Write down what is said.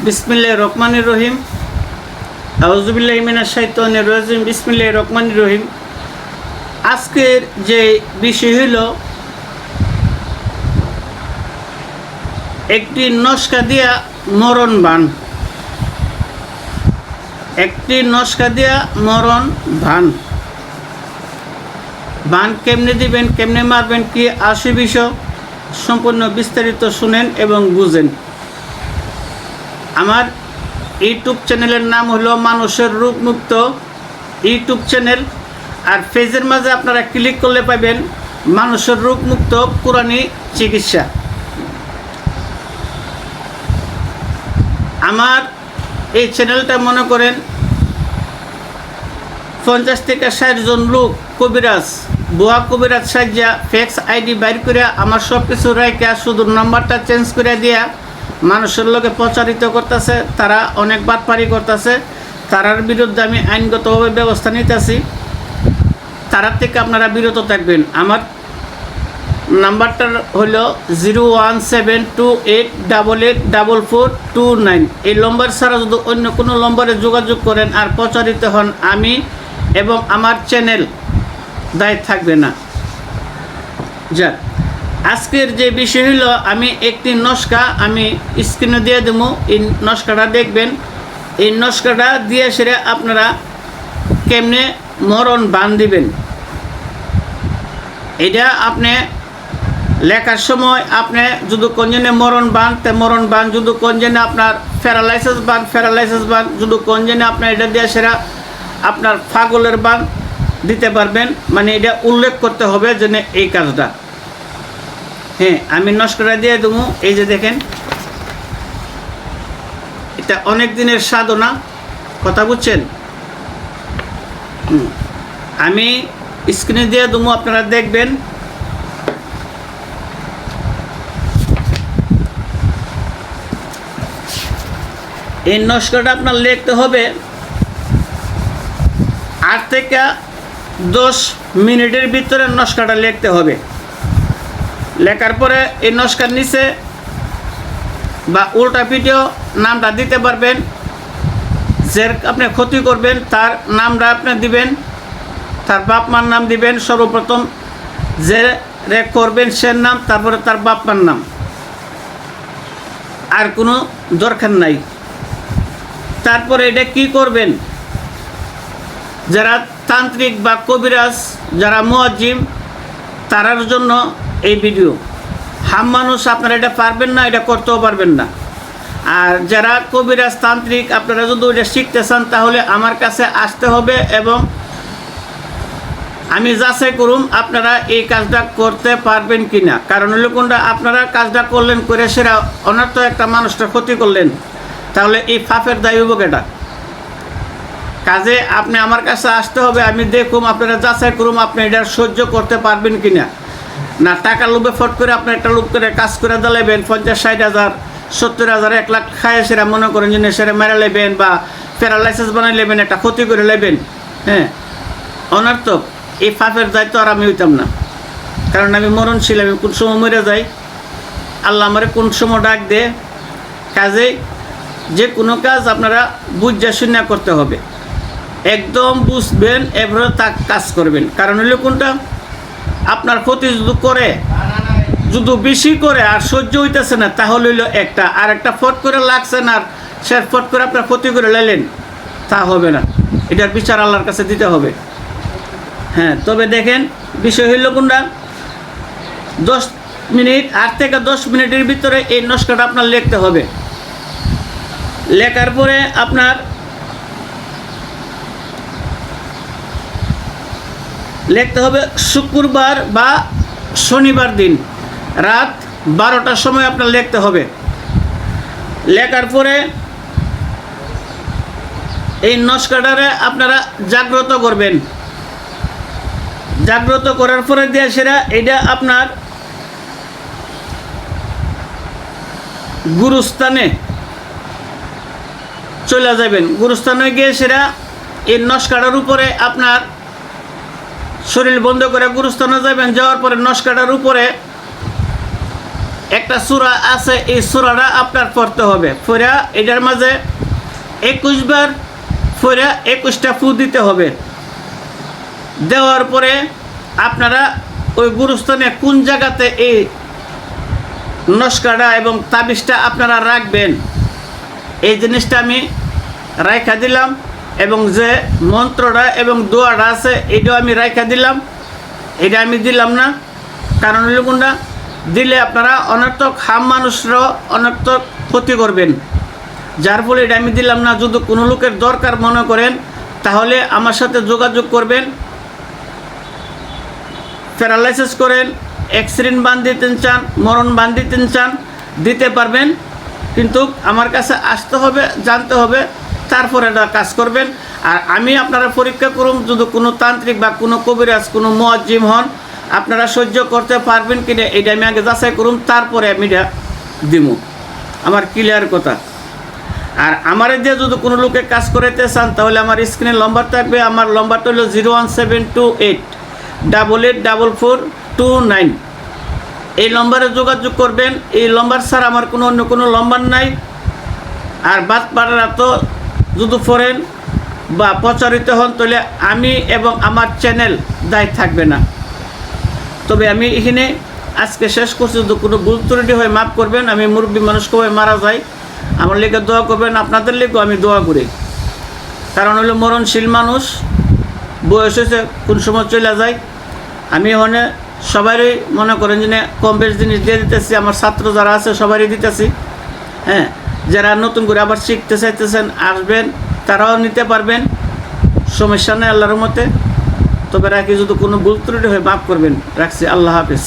বিসমিল্লাহির রহমানির রহিম। আউযু বিল্লাহি মিনাশ শাইতানির রাজিম। বিসমিল্লাহির রহমানির রহিম। আজকের যে বিষয় হলো একটি নস্কা দিয়া মরণ বান। একটি নস্কা দিয়া মরণ বান কেমনে দিবেন, কেমনে মারবেন, কি আসে বিষয় সম্পূর্ণ বিস্তারিত শুনেন এবং বুঝেন। আমার ইউটিউব চ্যানেলের নাম হলো মানুষের রোগ মুক্ত ইউটিউব চ্যানেল। আর পেজের মাঝে আপনারা ক্লিক করলে পাবেন মানুষের রোগ মুক্ত কোরআনী চিকিৎসা। আমার এই চ্যানেলটা মনে করেন 50 থেকে 60 জন লোক কবিরাজ, বুয়া কবিরাজ সাজ্জা ফেক্স আইডি বাইর করে আমার সব কিছু রাইকা শুধু নাম্বারটা চেঞ্জ করে দিয়া মানুষের লোকে প্রচারিত করতেছে। তারা অনেক বাটপারি করতেছে, তারার বিরুদ্ধে আমি আইনগতভাবে ব্যবস্থা নিতেছি। তারার থেকে আপনারা বিরত থাকবেন। আমার নাম্বারটা হলো 01728884429। এই নম্বর ছাড়া যদি অন্য কোনো নম্বরে যোগাযোগ করেন আর প্রচারিত হন, আমি এবং আমার চ্যানেল দায়ী থাকবে না। যাক, আজকের যে বিষয় হলো আমি একটি নস্কা আমি স্ক্রিনে দিয়ে দেবো। এই নস্কাটা দেখবেন। এই নস্কাটা দিয়ে সেরে আপনারা কেমনে মরণ বান দিবেন। এটা আপনি লেখার সময় আপনি যদি কোনজনে মরণ বান যদি কোনজনে আপনার প্যারালাইসিস বান যদি কোনজনে আপনার এটা দিয়ে সেরা আপনার পাগলের বান দিতে পারবেন। মানে এটা উল্লেখ করতে হবে যে এই কাজটা। হ্যাঁ, আমি নস্কাটা দিয়ে দেবো। এই যে দেখেন, এটা অনেক দিনের সাধনা, কথা বুঝছেন। আমি স্ক্রিনে দিয়ে দেবো, আপনারা দেখবেন। এই নস্কাটা আপনার লিখতে হবে 8 থেকে 10 মিনিটের ভিতরে নস্কাটা লিখতে হবে। লেখার পরে এই নস্কার নিচে বা উল্টা পিঠেও নামটা দিতে পারবেন। যে আপনি ক্ষতি করবেন তার নামটা আপনি দিবেন, তার বাপ মার নাম দিবেন। সর্বপ্রথম যে রে করবেন সে নাম, তারপরে তার বাপ মার নাম, আর কোনো দরকার নাই। তারপরে এটা কি করবেন, যারা তান্ত্রিক বা কবিরাজ, যারা মুয়াজ্জিম, তারার জন্য এই ভিডিও। হাম মানুষ আপনারা এটা পারবেন না, এটা করতেও পারবেন না। আর যারা কবিরাজ তান্ত্রিক আপনারা যদি এটা শিখতে চান তাহলে আমার কাছে আসতে হবে এবং আমি যাচাই করুম আপনারা এই কাজটা করতে পারবেন কি না। কারণ হলো কোনটা, আপনারা কাজটা করলেন করে সেরা অনর্থ একটা মানুষটা ক্ষতি করলেন, তাহলে এই ফাফের দায়ী হবো কেটা। কাজে আপনি আমার কাছে আসতে হবে, আমি দেখুম, আপনারা যাচাই করুম আপনি এটা সহ্য করতে পারবেন কি না। না টাকা লোভে ফট করে আপনি একটা লোভ করে কাজ করে দিলেবেন 50-60 হাজার 70 হাজার 1 লাখ খায় সেরা মনে করেন যে সেরা মেরে নেবেন বা প্যারালাইসিস বানাই নেবেন, একটা ক্ষতি করে নেবেন। হ্যাঁ, অনর্থক এই ফাফের দায়িত্ব আর আমি হইতাম না। কারণ আমি মরণশীল, আমি কোন সময় মরে যাই, আল্লাহ আমারে কোন সময় ডাক দে। কাজে যে কোনো কাজ আপনারা বুঝা শুনে করতে হবে, একদম বুঝবেন, এভাবে তা কাজ করবেন। কারণ হইলে কোনটা, আপনার ক্ষতি যদি করে, যদি বেশি করে আর সহ্য হইতেছে না, তাহলে হইলো একটা, আর একটা ফট করে লাগছে না আর সে ফট করে আপনার ক্ষতি করে লাইলেন, তা হবে না। এটার বিচার আল্লাহর কাছে দিতে হবে। হ্যাঁ, তবে দেখেন বিষয় হইল কোনটা, 10 মিনিট 8 থেকে 10 মিনিটের ভিতরে এই নস্কাটা আপনার লিখতে হবে। লেখার পরে আপনার লিখতে হবে শুক্রবার বা শনিবার দিন রাত 12টার সময় আপনার লিখতে হবে। লেখার পরে এই নস্কাটারে আপনারা জাগ্রত করবেন। জাগ্রত করার পরে দিয়ে সেরা এটা আপনার গুরুস্থানে চলে যাবেন। গুরুস্থানে গিয়ে সেরা এই নস্কাটার উপরে আপনার শরীর বন্ধ করে গুরুস্থানে যাবেন। যাওয়ার পরে নস্কাটার উপরে একটা সূরা আছে, এই সূরাটা আপনার পড়তে হবে। পড়া এটার মাঝে 21 বার পড়া 21টা ফু দিতে হবে। দেওয়ার পরে আপনারা ওই গুরুস্থানে কোন জায়গাতে এই নস্কাটা এবং তাবিজটা আপনারা রাখবেন, এই জিনিসটা আমি রাইখা দিলাম। এবং যে মন্ত্রটা এবং দোয়াটা আছে এটাও আমি রাইখা দিলাম। এটা আমি দিলাম না, কারণ হলো কোনটা দিলে আপনারা অনর্থক হাম মানুষরাও অনর্থক ক্ষতি করবেন, যার ফলে এটা আমি দিলাম না। যদি কোনো লোকের দরকার মনে করেন তাহলে আমার সাথে যোগাযোগ করবেন। প্যারালাইসিস করেন, অ্যাক্সিডেন্ট বান দিতে চান, মরণ বান দিতে চান, দিতে পারবেন, কিন্তু আমার কাছে আসতে হবে, জানতে হবে, তারপরে এটা কাজ করবেন। আর আমি আপনারা পরীক্ষা করুন, যদি কোনো তান্ত্রিক বা কোনো কবিরাজ কোনো মুয়াজ্জিম হন আপনারা সহ্য করতে পারবেন কিনা এটা আমি আগে যাচাই করুন, তারপরে আমি এটা দিব। আমার ক্লিয়ার কথা। আর আমার দিয়ে যদি কোনো লোকে কাজ করাইতে চান তাহলে আমার স্ক্রিনে নম্বর থাকবে। আমার নম্বরটা হলো 01728 884429। এই নম্বরে যোগাযোগ করবেন। এই নম্বর ছাড়া আমার কোনো অন্য কোনো নম্বর নাই। আর বাদ পাড়ারা তো যদি ফোরেন বা প্রচারিত হন তাহলে আমি এবং আমার চ্যানেল দায়ী থাকবে না। তবে আমি এখানে আজকে শেষ করছি, যদি কোনো ভুল ত্রুটি হয় মাফ করবেন। আমি মুরব্বী মানুষ কবে মারা যাই, আমার লেগে দোয়া করবেন, আপনাদের লেগেও আমি দোয়া করি। কারণ হলো মরণশীল মানুষ, বয়স হয়েছে, কোন সময় চলে যায়। আমি ওখানে সবারই মনে করেন যে কম বেশ জিনিস দিয়ে দিতেছি, আমার ছাত্র যারা আছে সবারই দিতেছি। হ্যাঁ, যারা নতুন করে আবার শিখতে চাইতেছেন আসবেন, তারাও নিতে পারবেন, সমস্যা নেই আল্লাহর মতে। তবে রাখি, যদি কোনো ভুল ত্রুটি হয় মাফ করবেন। রাখছি, আল্লাহ হাফেজ।